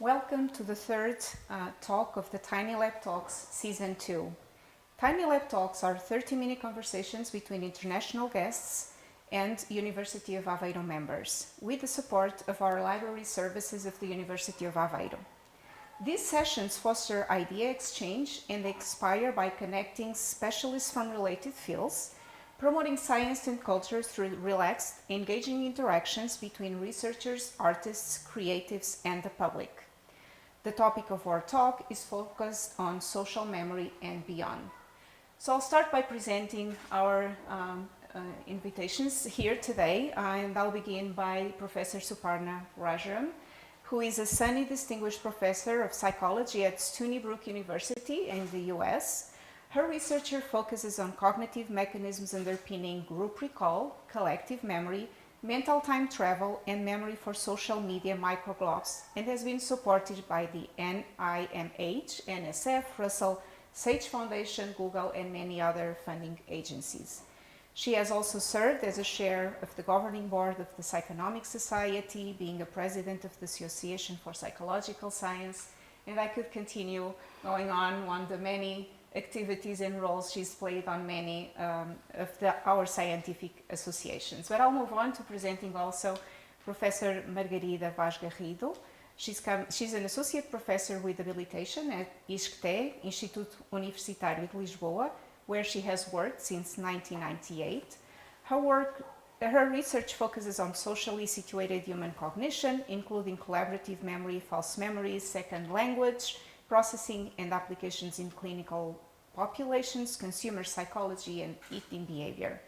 welcome to the third talk of the Tiny Lab Talks Season 2. Tiny Lab Talks are 30-minute conversations between international guests and University of Aveiro members, with the support of our library services of the University of Aveiro. These sessions foster idea exchange and expire by connecting specialists from related fields, promoting science and culture through relaxed, engaging interactions between researchers, artists, creatives, and the public. The topic of our talk is focused on social memory and beyond. So I'll start by presenting our invitations here today, and I'll begin by Professor Suparna Rajaram, who is a Stony Distinguished Professor of Psychology at Stony Brook University in the US. Her research focuses on cognitive mechanisms underpinning group recall, collective memory, mental time travel, and memory for social media microblogs, and has been supported by the NIMH, NSF, Russell Sage Foundation, Google, and many other funding agencies. She has also served as a chair of the governing board of the Psychonomic Society, being a president of the Association for Psychological Science, and I could continue going on the many activities and roles she's played on many of our scientific associations. But I'll move on to presenting also Professor Margarida Garrido. She's an associate professor with habilitation at Iscte, Instituto Universitário de Lisboa, where she has worked since 1998. Her research focuses on socially situated human cognition, including collaborative memory, false memories, second language processing, and applications in clinical populations, consumer psychology, and eating behavior.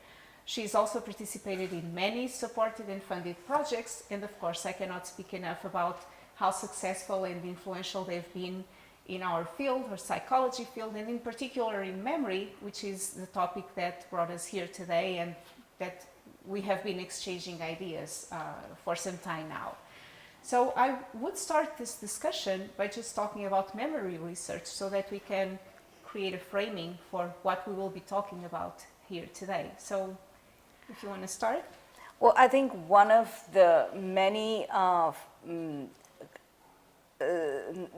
She's also participated in many supported and funded projects, and of course I cannot speak enough about how successful and influential they've been in our field, our psychology field, and in particular in memory, which is the topic that brought us here today and that we have been exchanging ideas for some time now. So I would start this discussion by just talking about memory research so that we can create a framing for what we will be talking about here today. So if you want to start. Well, I think one of the many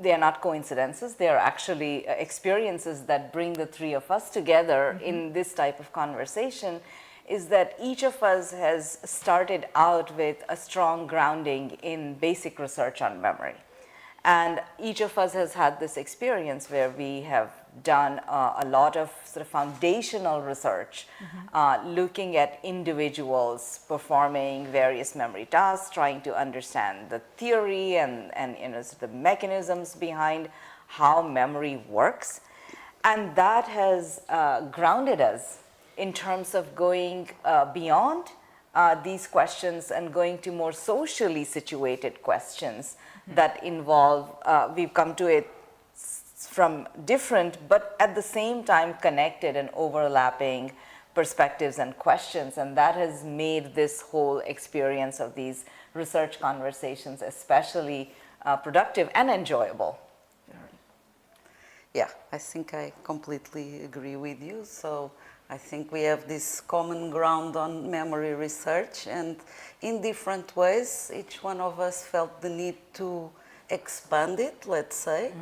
they are not coincidences, they are actually experiences that bring the three of us together in this type of conversation, is that each of us has started out with a strong grounding in basic research on memory. And each of us has had this experience where we have done a lot of sort of foundational research, looking at individuals performing various memory tasks, trying to understand the theory and the mechanisms behind how memory works. And that has grounded us in terms of going beyond these questions and going to more socially situated questions that involve, we've come to it from different but at the same time connected and overlapping perspectives and questions, and that has made this whole experience of these research conversations especially productive and enjoyable. Yeah, I think I completely agree with you. So I think we have this common ground on memory research, and in different ways, each one of us felt the need to expand it, let's say,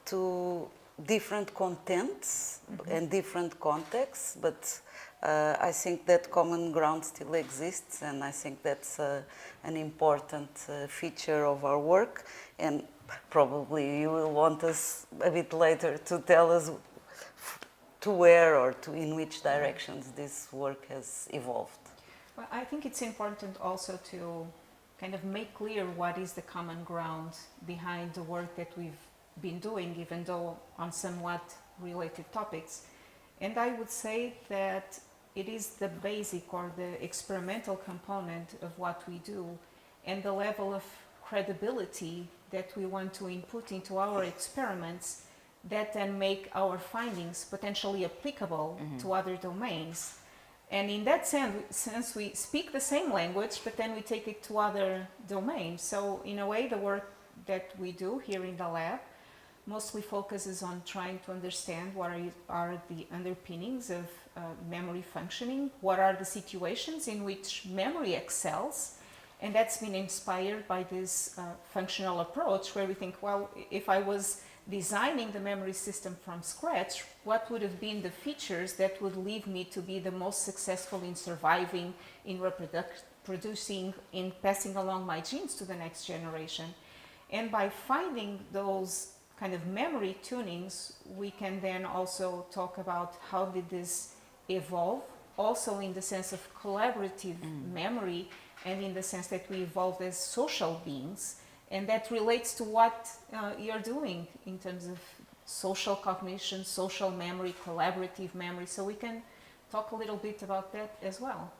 to different contents and different contexts, but I think that common ground still exists, and I think that's an important feature of our work, and probably you will want us a bit later to tell us to where or to in which directions this work has evolved. Well, I think it's important also to kind of make clear what is the common ground behind the work that we've been doing, even though on somewhat related topics. And I would say that it is the basic or the experimental component of what we do and the level of credibility that we want to input into our experiments that then make our findings potentially applicable to other domains. And in that sense, we speak the same language, but then we take it to other domains. So in a way, the work that we do here in the lab mostly focuses on trying to understand what are the underpinnings of memory functioning, what are the situations in which memory excels, And that's been inspired by this functional approach where we think, well, if I was designing the memory system from scratch, what would have been the features that would lead me to be the most successful in surviving, in reproducing, in passing along my genes to the next generation? And by finding those kind of memory tunings, we can then also talk about how did this evolve, also in the sense of collaborative memory, and in the sense that we evolved as social beings. And that relates to what you're doing in terms of social cognition, social memory, collaborative memory. So we can talk a little bit about that as well.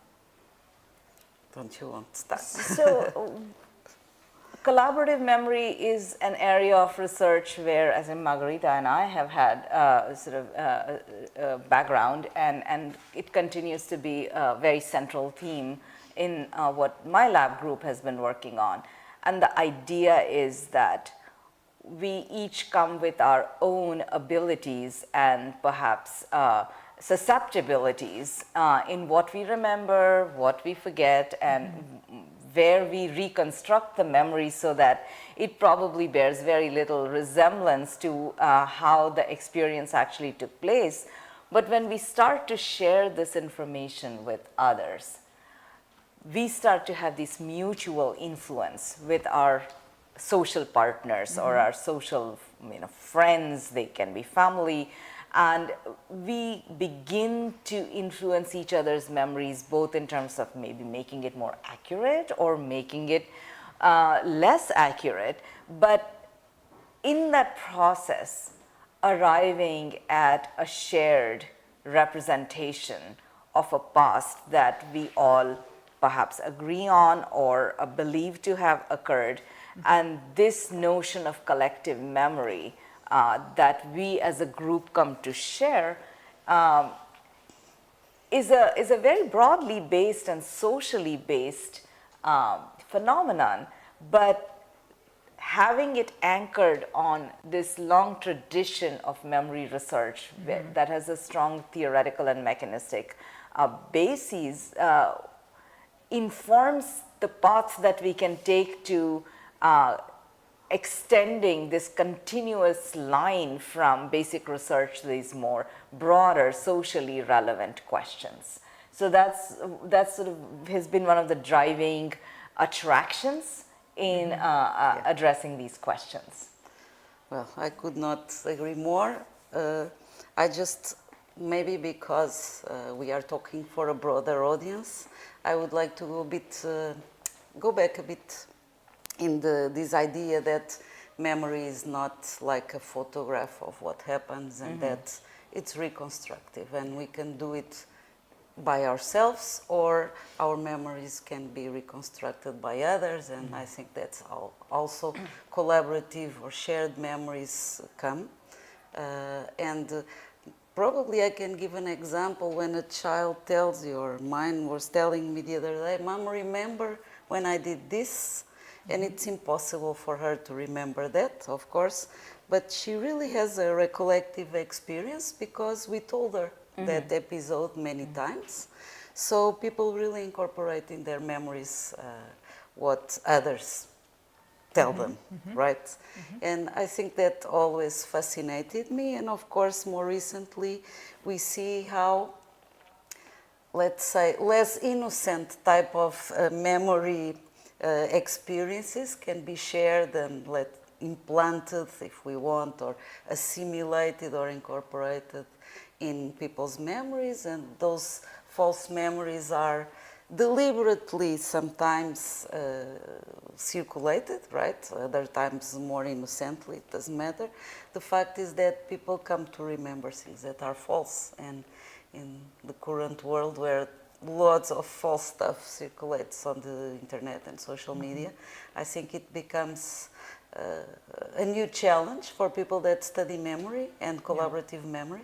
Don't you want to start? So, collaborative memory is an area of research where, as in Margarida and I have had a background, and it continues to be a very central theme in what my lab group has been working on. And the idea is that we each come with our own abilities and perhaps susceptibilities in what we remember, what we forget, and where we reconstruct the memory so that it probably bears very little resemblance to how the experience actually took place. But when we start to share this information with others, we start to have this mutual influence with our social partners or our social friends, they can be family, and we begin to influence each other's memories, both in terms of maybe making it more accurate or making it less accurate, but in that process, arriving at a shared representation of a past that we all perhaps agree on or believe to have occurred. And this notion of collective memory that we as a group come to share is a very broadly based and socially based phenomenon, but having it anchored on this long tradition of memory research that has a strong theoretical and mechanistic basis informs the paths that we can take to extending this continuous line from basic research to these more broader socially relevant questions. So that's sort of has been one of the driving attractions in addressing these questions. Well, I could not agree more. I just, maybe because we are talking for a broader audience, I would like to go back a bit in this idea that memory is not like a photograph of what happens, and that it's reconstructive, and we can do it by ourselves, or our memories can be reconstructed by others, and I think that's also collaborative or shared memories come. And probably I can give an example when a child tells you, or mine was telling me the other day, Mom, remember when I did this? And it's impossible for her to remember that, of course, but she really has a recollective experience because we told her that episode many times. So people really incorporate in their memories what others tell them, right? And I think that always fascinated me. And of course, more recently, we see how, let's say, less innocent type of memory experiences can be shared and implanted, if we want, or assimilated or incorporated in people's memories. And those false memories are deliberately sometimes circulated, right? Other times more innocently, it doesn't matter. The fact is that people come to remember things that are false, and in the current world where lots of false stuff circulates on the internet and social media, I think it becomes a new challenge for people that study memory and collaborative memory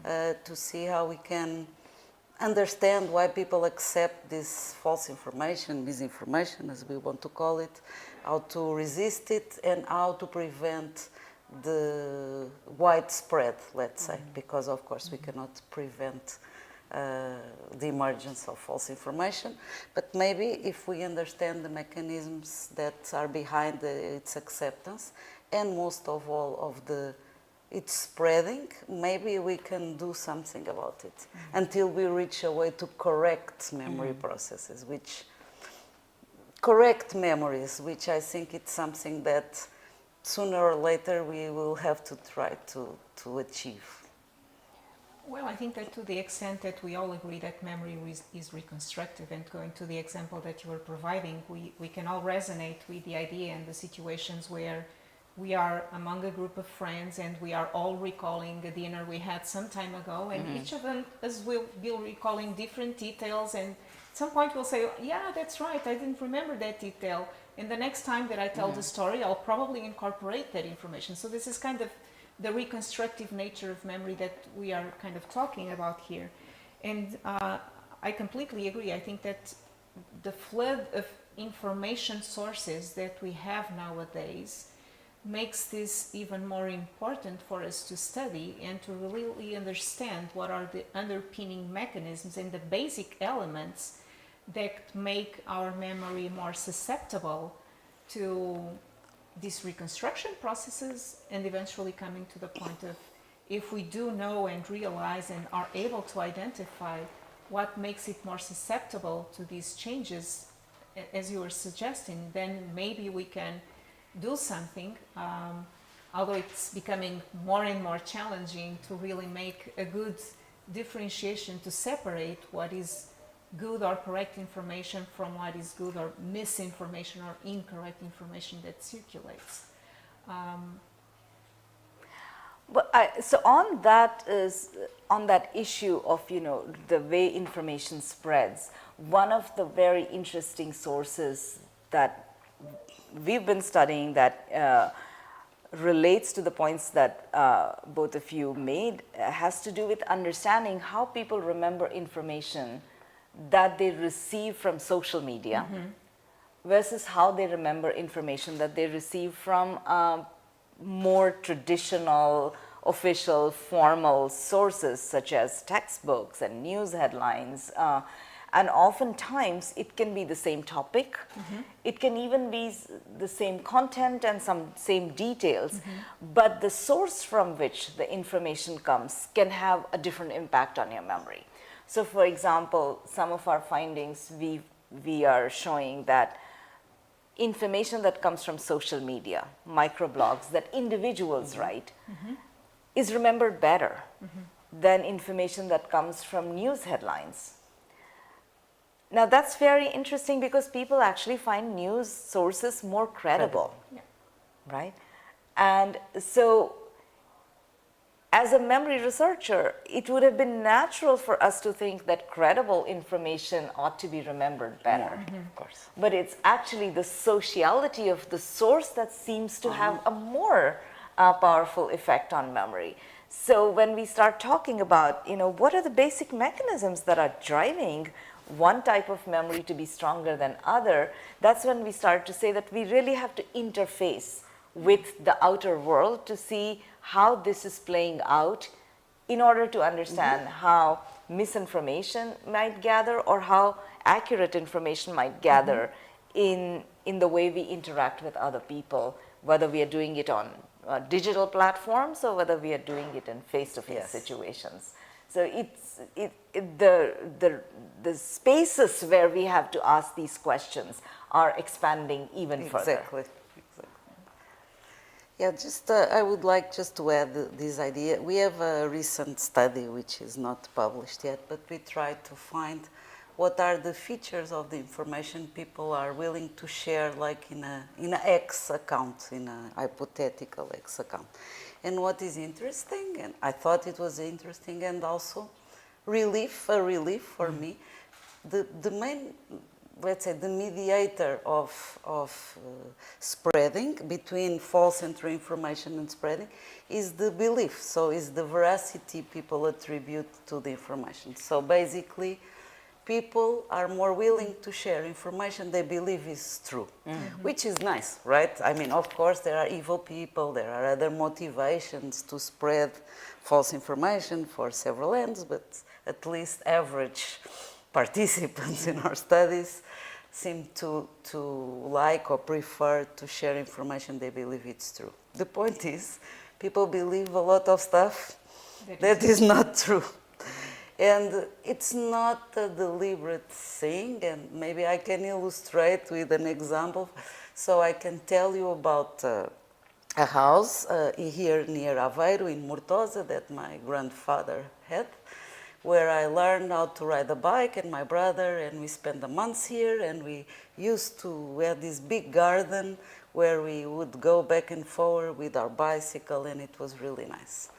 to see how we can understand why people accept this false information, misinformation, as we want to call it, how to resist it, and how to prevent the widespread, let's say, because of course we cannot prevent the emergence of false information, but maybe if we understand the mechanisms that are behind its acceptance, and most of all of its spreading, maybe we can do something about it until we reach a way to correct memory processes, correct memories, which I think it's something that sooner or later we will have to try to achieve. Well, I think that to the extent that we all agree that memory is reconstructive, and going to the example that you were providing, we can all resonate with the idea and the situations where we are among a group of friends and we are all recalling a dinner we had some time ago, and each of us will be recalling different details, and at some point we'll say, yeah, that's right, I didn't remember that detail, and the next time that I tell the story, I'll probably incorporate that information. So this is kind of the reconstructive nature of memory that we are kind of talking about here. And I completely agree. I think that the flood of information sources that we have nowadays makes this even more important for us to study and to really understand what are the underpinning mechanisms and the basic elements that make our memory more susceptible to these reconstruction processes, and eventually coming to the point of, if we do know and realize and are able to identify what makes it more susceptible to these changes, as you were suggesting, then maybe we can do something, although it's becoming more and more challenging to really make a good differentiation to separate what is good or correct information from what is good or misinformation or incorrect information that circulates. So on that issue of the way information spreads, one of the very interesting sources that we've been studying that relates to the points that both of you made has to do with understanding how people remember information that they receive from social media versus how they remember information that they receive from more traditional, official, formal sources such as textbooks and news headlines. And oftentimes it can be the same topic. It can even be the same content and some same details, but the source from which the information comes can have a different impact on your memory. So for example, some of our findings, we are showing that information that comes from social media, microblogs that individuals write, is remembered better than information that comes from news headlines. Now that's very interesting because people actually find news sources more credible, right? And so as a memory researcher, it would have been natural for us to think that credible information ought to be remembered better. Of course. But it's actually the sociality of the source that seems to have a more powerful effect on memory. So when we start talking about, what are the basic mechanisms that are driving one type of memory to be stronger than other, that's when we start to say that we really have to interface with the outer world to see how this is playing out in order to understand how misinformation might gather or how accurate information might gather in the way we interact with other people, whether we are doing it on digital platforms or whether we are doing it in face-to-face situations. So the spaces where we have to ask these questions are expanding even further. Exactly. Yeah, I would like just to add this idea. We have a recent study which is not published yet, but we tried to find what are the features of the information people are willing to share, like in an X account, in a hypothetical X account. And what is interesting, and I thought it was interesting and also a relief for me, the main, let's say, the mediator of spreading between false and true information and spreading is the belief. So is the veracity people attribute to the information. So basically, people are more willing to share information they believe is true, which is nice, right? I mean, of course, there are evil people, there are other motivations to spread false information for several ends, but at least average participants in our studies seem to like or prefer to share information they believe it's true. The point is, people believe a lot of stuff that is not true. And it's not a deliberate thing, and maybe I can illustrate with an example. So I can tell you about a house here near Aveiro in Mortosa that my grandfather had, where I learned how to ride a bike, and my brother, and we spent the months here, and we had this big garden where we would go back and forth with our bicycle, and it was really nice.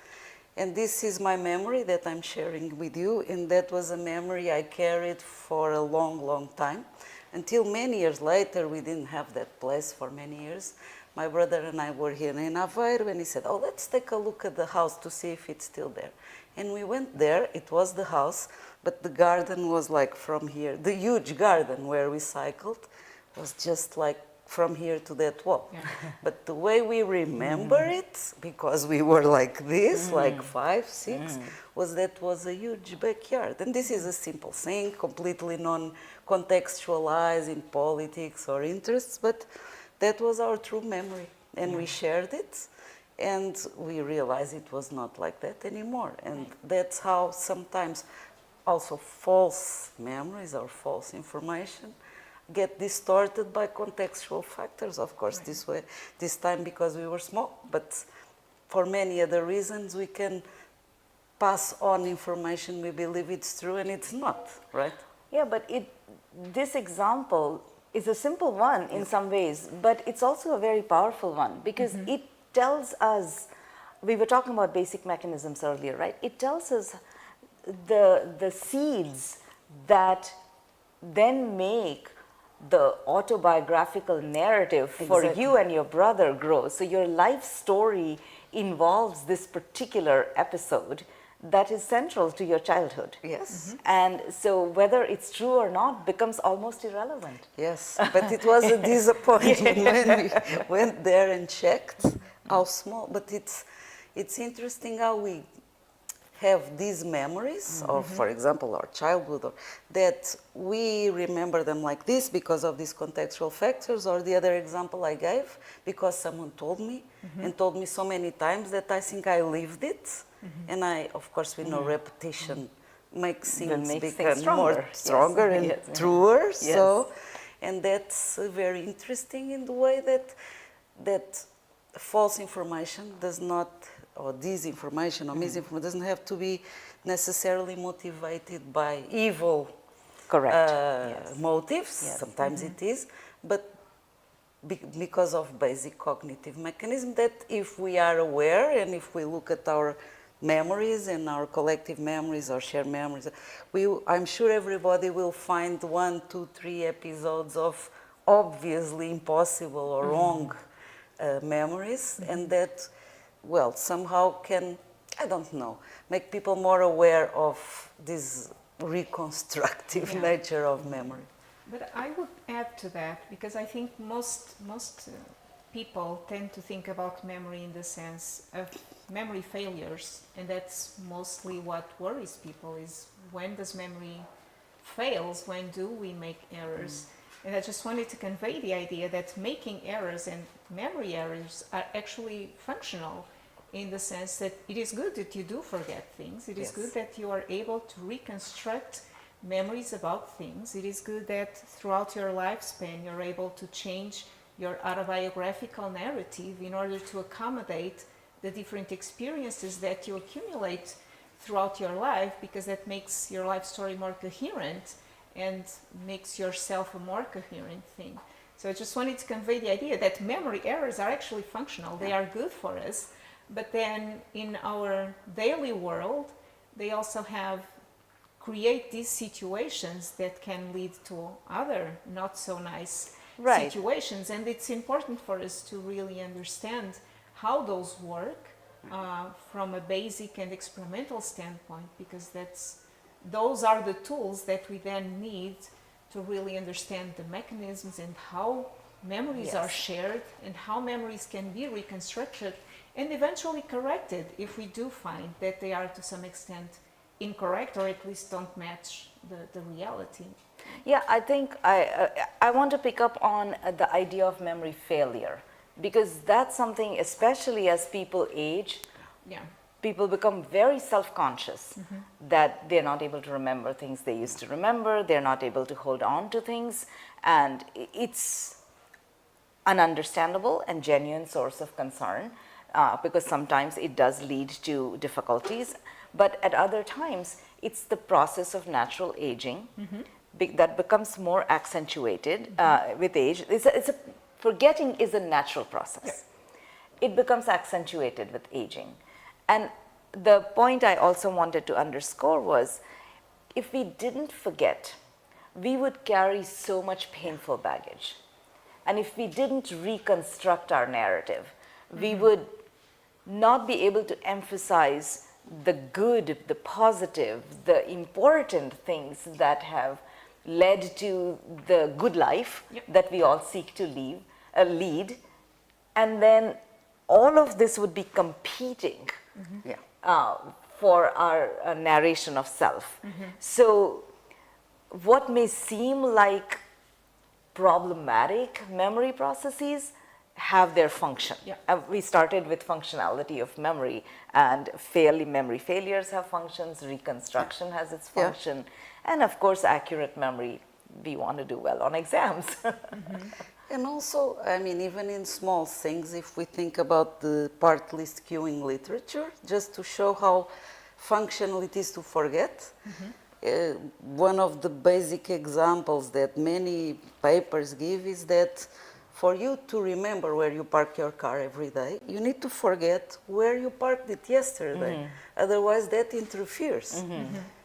And this is my memory that I'm sharing with you, and that was a memory I carried for a long, long time. Until many years later, we didn't have that place for many years. My brother and I were here in Aveiro, and he said, oh, let's take a look at the house to see if it's still there. And we went there, it was the house, but the garden was like from here. The huge garden where we cycled was just like from here to that wall. Yeah. But the way we remember it, because we were like this, like 5, 6, was that was a huge backyard. And this is a simple thing, completely non-contextualized in politics or interests, but that was our true memory. And we shared it, and we realized it was not like that anymore. And that's how sometimes also false memories or false information get distorted by contextual factors, of course, this time because we were small, but for many other reasons we can pass on information we believe it's true and it's not, right? Yeah, but this example is a simple one in some ways, but it's also a very powerful one because it tells us, we were talking about basic mechanisms earlier, right? It tells us the seeds that then make the autobiographical narrative for you and your brother grow. So your life story involves this particular episode that is central to your childhood. Yes. And so whether it's true or not becomes almost irrelevant. Yes, but it was a disappointment when we went there and checked how small, but it's interesting how we have these memories of, for example, our childhood, or that we remember them like this because of these contextual factors, or the other example I gave, because someone told me, and told me so many times that I think I lived it, and of course, we know repetition makes things become more stronger and truer, so, and that's very interesting in the way that false information does not, or disinformation or misinformation doesn't have to be necessarily motivated by evil motives. Sometimes it is, but because of basic cognitive mechanism that if we are aware and if we look at our memories and our collective memories or shared memories, I'm sure everybody will find 1, 2, 3 episodes of obviously impossible or wrong memories, and that, well, somehow can, I don't know, make people more aware of this reconstructive nature of memory. But I would add to that, because I think most people tend to think about memory in the sense of memory failures, and that's mostly what worries people, is when does memory fails, when do we make errors? And I just wanted to convey the idea that making errors and memory errors are actually functional, in the sense that it is good that you do forget things. It is good that you are able to reconstruct memories about things. It is good that throughout your lifespan you're able to change your autobiographical narrative in order to accommodate the different experiences that you accumulate throughout your life, because that makes your life story more coherent and makes yourself a more coherent thing. So I just wanted to convey the idea that memory errors are actually functional. They are good for us, but then in our daily world, they also create these situations that can lead to other not so nice situations. And it's important for us to really understand how those work from a basic and experimental standpoint, because those are the tools that we then need to really understand the mechanisms and how memories are shared and how memories can be reconstructed and eventually corrected if we do find that they are to some extent incorrect or at least don't match the reality. Yeah, I think I want to pick up on the idea of memory failure, because that's something, especially as people age, Yeah. people become very self-conscious that they're not able to remember things they used to remember, they're not able to hold on to things, and it's an understandable and genuine source of concern, because sometimes it does lead to difficulties, but at other times it's the process of natural aging that becomes more accentuated with age. Forgetting is a natural process. It becomes accentuated with aging. And the point I also wanted to underscore was, if we didn't forget, we would carry so much painful baggage. And if we didn't reconstruct our narrative, we would not be able to emphasize the good, the positive, the important things that have led to the good life that we all seek to lead. And then all of this would be competing for our narration of self. So what may seem like problematic memory processes have their function. We started with functionality of memory, and memory failures have functions, reconstruction has its function, and of course accurate memory, we want to do well on exams. And also, I mean, even in small things, if we think about the partly skewing literature, just to show how functional it is to forget, one of the basic examples that many papers give is that for you to remember where you park your car every day, you need to forget where you parked it yesterday. Otherwise, that interferes.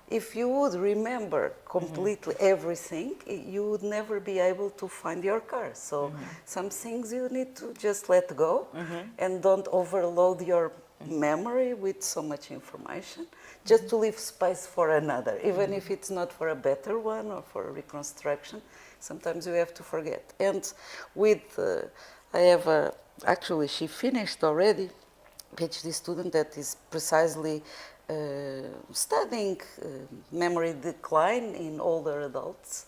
If you would remember completely everything, you would never be able to find your car. So some things you need to just let go and don't overload your memory with so much information, just to leave space for another, even if it's not for a better one or for a reconstruction. Sometimes you have to forget. And with, I have actually, she finished already, PhD student that is precisely studying memory decline in older adults.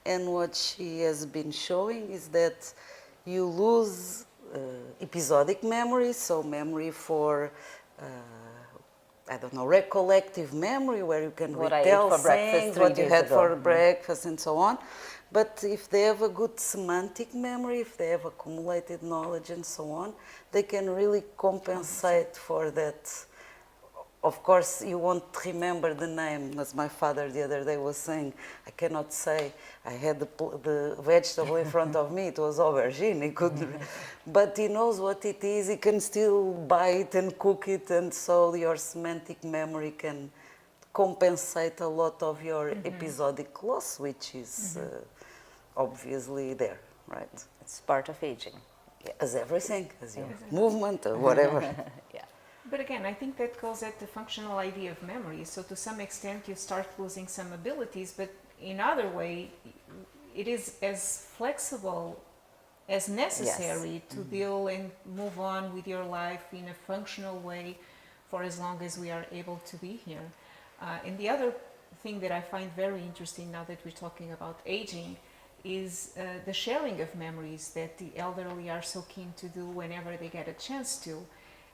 And what she has been showing is that you lose episodic memory, so memory for, I don't know, recollective memory, where you can retell things, what you had for breakfast and so on. But if they have a good semantic memory, if they have accumulated knowledge and so on, they can really compensate for that. Of course, you won't remember the name, as my father the other day was saying. I cannot say I had the vegetable in front of me, it was aubergine, he couldn't, but he knows what it is, he can still buy it and cook it, and so your semantic memory can compensate a lot of your episodic loss, which is obviously there, right? It's part of aging. As everything, as your movement or whatever. But again, I think that goes at the functional idea of memory. So to some extent you start losing some abilities, but in other way, it is as flexible as necessary to deal and move on with your life in a functional way for as long as we are able to be here. And the other thing that I find very interesting now that we're talking about aging is the sharing of memories that the elderly are so keen to do whenever they get a chance to.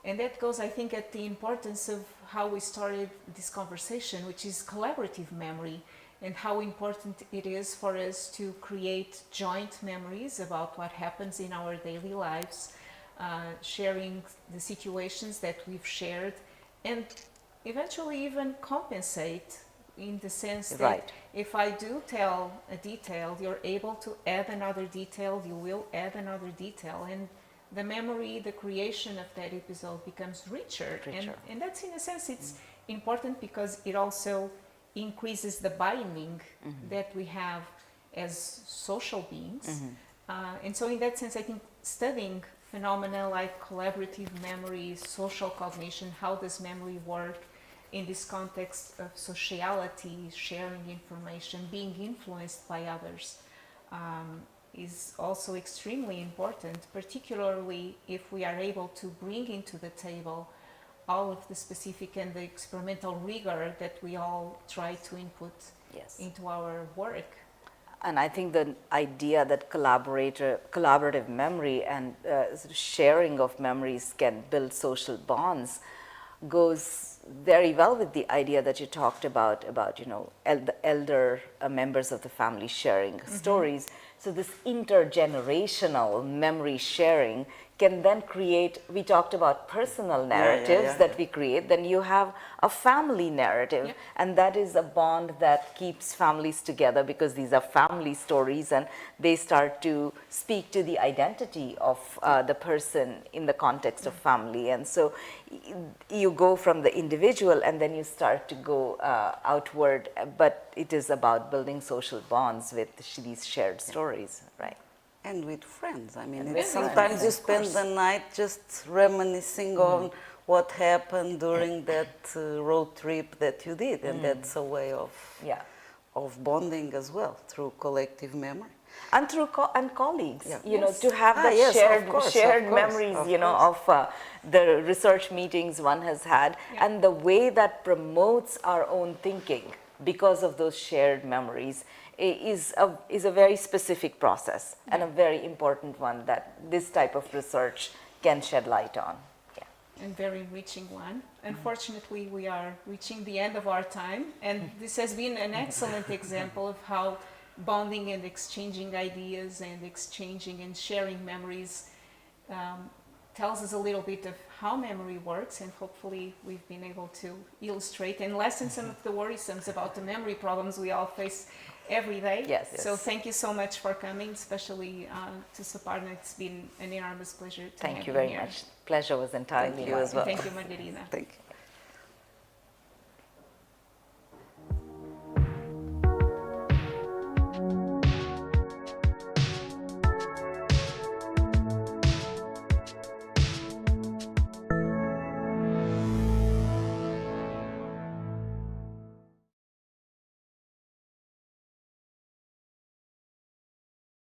And that goes, I think, at the importance of how we started this conversation, which is collaborative memory, and how important it is for us to create joint memories about what happens in our daily lives, sharing the situations that we've shared, and eventually even compensate in the sense that if I do tell a detail, you're able to add another detail, you will add another detail, and the memory, the creation of that episode becomes richer. And that's, in a sense, it's important because it also increases the binding that we have as social beings. And so in that sense, I think studying phenomena like collaborative memory, social cognition, how does memory work in this context of sociality, sharing information, being influenced by others, is also extremely important, particularly if we are able to bring into the table all of the specific and the experimental rigor that we all try to input Yes. into our work. And I think the idea that collaborative memory and sharing of memories can build social bonds goes very well with the idea that you talked about the elder members of the family sharing stories. So this intergenerational memory sharing can then create, we talked about personal narratives that we create, then you have a family narrative, and that is a bond that keeps families together because these are family stories and they start to speak to the identity of the person in the context of family. And so you go from the individual and then you start to go outward, but it is about building social bonds with these shared stories, right? And with friends. I mean, And it's with sometimes friends, you of spend course. the night just reminiscing on what happened during that road trip that you did, and that's a way of bonding as well through collective memory. And through colleagues, Yes. to have that yes, shared of course, memories, of of the research meetings one has had, and the way that promotes our own thinking because of those shared memories is a very specific process and a very important one that this type of research can shed light on. And very enriching one. Unfortunately, we are reaching the end of our time, and this has been an excellent example of how bonding and exchanging ideas and exchanging and sharing memories tells us a little bit of how memory works, and hopefully we've been able to illustrate and lessen some of the worrisomes about the memory problems we all face every day. Yes. So thank you so much for coming, especially to Suparna. It's been an enormous pleasure to have Thank you very here. much. Pleasure was entirely Thank you mine. as well. Thank you, Margarida. Thank you.